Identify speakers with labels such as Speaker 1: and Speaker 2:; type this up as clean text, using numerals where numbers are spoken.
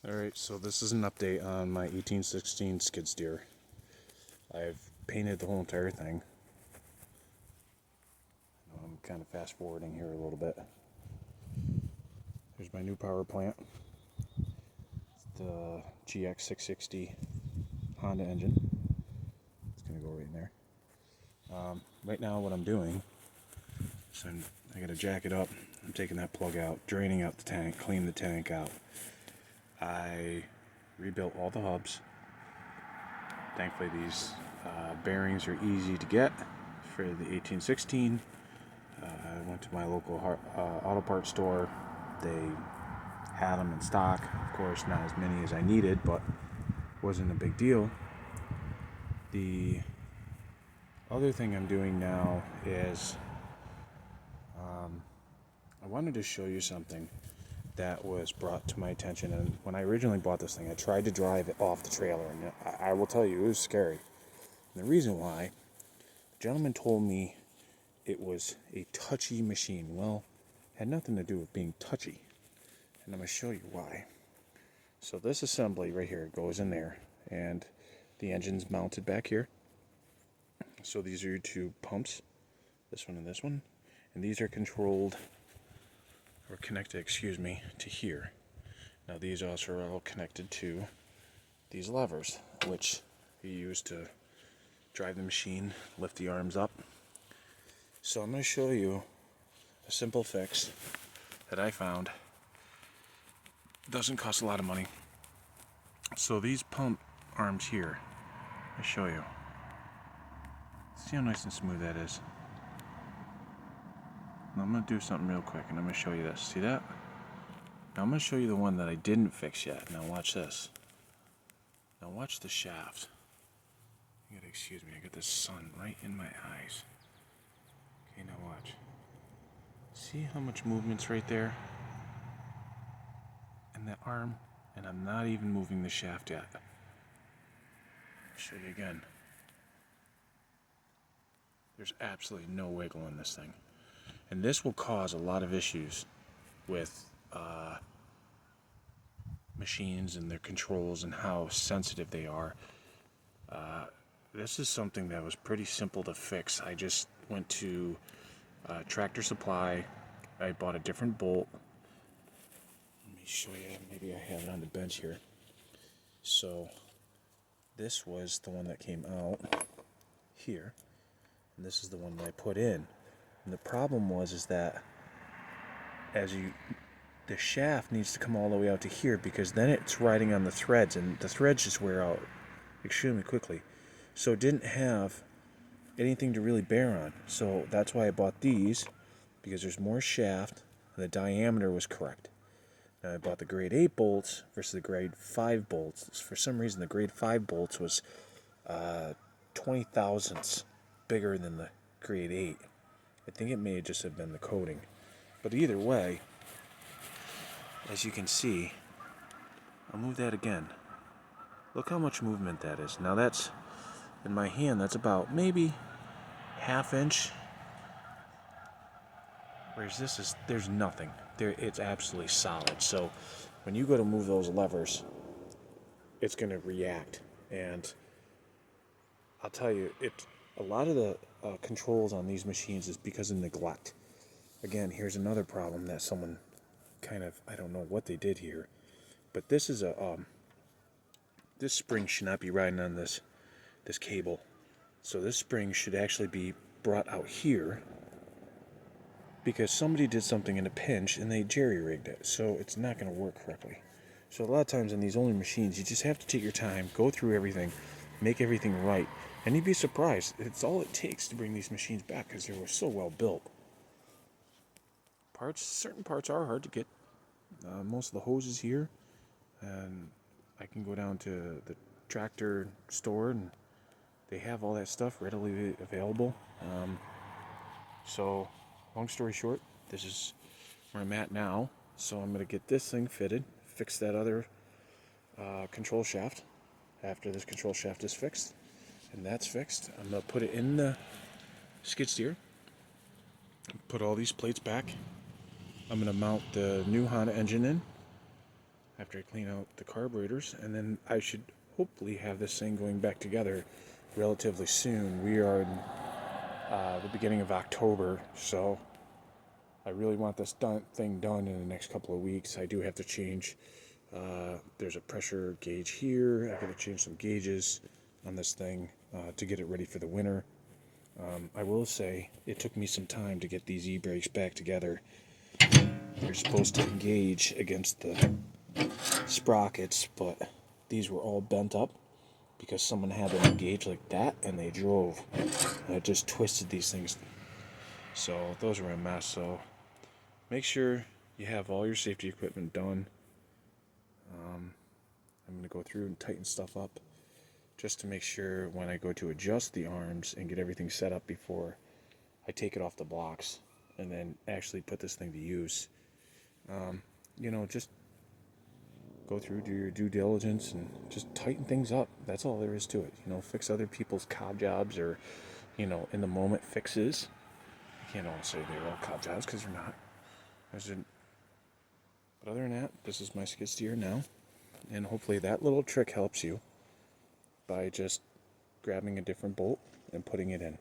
Speaker 1: Alright, so this is an update on my 1816 skid steer. I've painted the whole entire thing. I'm kind of fast forwarding here a little bit. Here's my new power plant. It's the GX660 Honda engine. It's going to go right in there. Right now what I'm doing is I got to jack it up. I'm taking that plug out, draining out the tank, cleaning the tank out. I rebuilt all the hubs. Thankfully these bearings are easy to get for the 1816. I went to my local auto parts store. They had them in stock. Of course, not as many as I needed, but wasn't a big deal. The other thing I'm doing now is I wanted to show you something that was brought to my attention. And when I originally bought this thing, I tried to drive it off the trailer, and I will tell you, it was scary. And the reason why, the gentleman told me it was a touchy machine. Well, it had nothing to do with being touchy. And I'm going to show you why. So this assembly right here goes in there, and the engine's mounted back here. So these are your two pumps, this one and this one. And these are controlled, or connected, to here. Now these also are all connected to these levers, which you use to drive the machine, lift the arms up. So I'm going to show you a simple fix that I found. Doesn't cost a lot of money. So these pump arms here, I'll show you. See how nice and smooth that is. Now I'm going to do something real quick and I'm going to show you this. See that? Now I'm going to show you the one that I didn't fix yet. Now watch this. Now watch the shaft. You gotta excuse me, I got the sun right in my eyes. Okay, now watch. See how much movement's right there? And that arm, and I'm not even moving the shaft yet. I'll show you again. There's absolutely no wiggle in this thing. And this will cause a lot of issues with machines and their controls and how sensitive they are. This is something that was pretty simple to fix. I just went to Tractor Supply. I bought a different bolt. Let me show you. Maybe I have it on the bench here. So this was the one that came out here, and this is the one that I put in. And the problem is that the shaft needs to come all the way out to here, because then it's riding on the threads, and the threads just wear out extremely quickly. So it didn't have anything to really bear on. So that's why I bought these, because there's more shaft and the diameter was correct. Now I bought the grade 8 bolts versus the grade 5 bolts. For some reason the grade 5 bolts was 20 thousandths bigger than the grade 8. I think it may just have been the coating. But either way, as you can see, I'll move that again. Look how much movement that is. Now that's, in my hand, that's about maybe ½ inch. Whereas this is, there's nothing. It's absolutely solid. So when you go to move those levers, it's going to react. And I'll tell you, a lot of the controls on these machines is because of neglect. Again, here's another problem that someone kind of, I don't know what they did here, but this is this spring should not be riding on this cable. So this spring should actually be brought out here, because somebody did something in a pinch and they jerry-rigged it, so it's not going to work correctly. So a lot of times in these older machines, you just have to take your time, go through everything, make everything right, and you'd be surprised. It's all it takes to bring these machines back, because they were so well built. Certain parts are hard to get. Most of the hoses here, and I can go down to the tractor store and they have all that stuff readily available. So long story short, this is where I'm at now. So I'm going to get this thing fitted, fix that other control shaft after this control shaft is fixed. And that's fixed. I'm going to put it in the skid steer, put all these plates back. I'm going to mount the new Honda engine in. after I clean out the carburetors, and then I should hopefully have this thing going back together relatively soon. We are in the beginning of October, so I really want this thing done in the next couple of weeks. I do have to change. There's a pressure gauge here. I got to change some gauges on this thing to get it ready for the winter. I will say it took me some time to get these e-brakes back together. They're supposed to engage against the sprockets, but these were all bent up because someone had them engaged like that and they drove. And it just twisted these things. So those were a mess. So make sure you have all your safety equipment done. I'm going to go through and tighten stuff up just to make sure when I go to adjust the arms and get everything set up before I take it off the blocks and then actually put this thing to use. Just go through, do your due diligence, and just tighten things up. That's all there is to it. Fix other people's cob jobs or, in the moment fixes. You can't all say they're all cob jobs because they're not. But other than that, this is my skid steer now. And hopefully that little trick helps you by just grabbing a different bolt and putting it in.